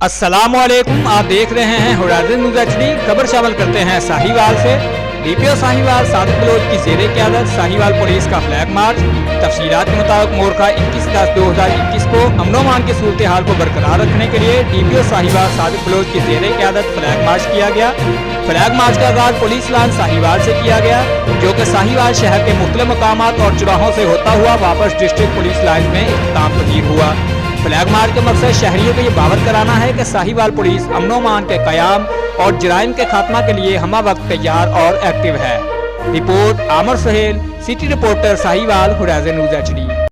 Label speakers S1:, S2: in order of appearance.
S1: अस्सलामुअलैकुम, आप देख रहे हैं होराइजन न्यूज़ एचडी। खबर शामिल करते हैं साहिवाल से। डीपीओ साहिवाल सादिक बलोच की ज़ेरे क़यादत साहिवाल पुलिस का फ्लैग मार्च। तफसीलात के मुताबिक मोरखा 21/10/2021 को अमन-ओ-अमान की सूरत हाल को बरकरार रखने के लिए डीपीओ साहिवाल सादिक बलोच की ज़ेरे क़यादत फ्लैग मार्च किया गया। फ्लैग मार्च का आगाज़ पुलिस लाइन साहिवाल से किया गया, जो कि साहिवाल शहर के मुख्तलिफ मकामात और चौराहों से होता हुआ वापस डिस्ट्रिक्ट पुलिस लाइन में इख्तिताम पजीर हुआ। फ्लैग मार्च का मकसद शहरियों को ये बावर कराना है कि साहिवाल पुलिस अमन-ओ-अमान के क़याम और जराइम के खात्मा के लिए हमा वक्त तैयार और एक्टिव है। Report Aamir Suhail, city reporter Sahiwal, Horizon News HD.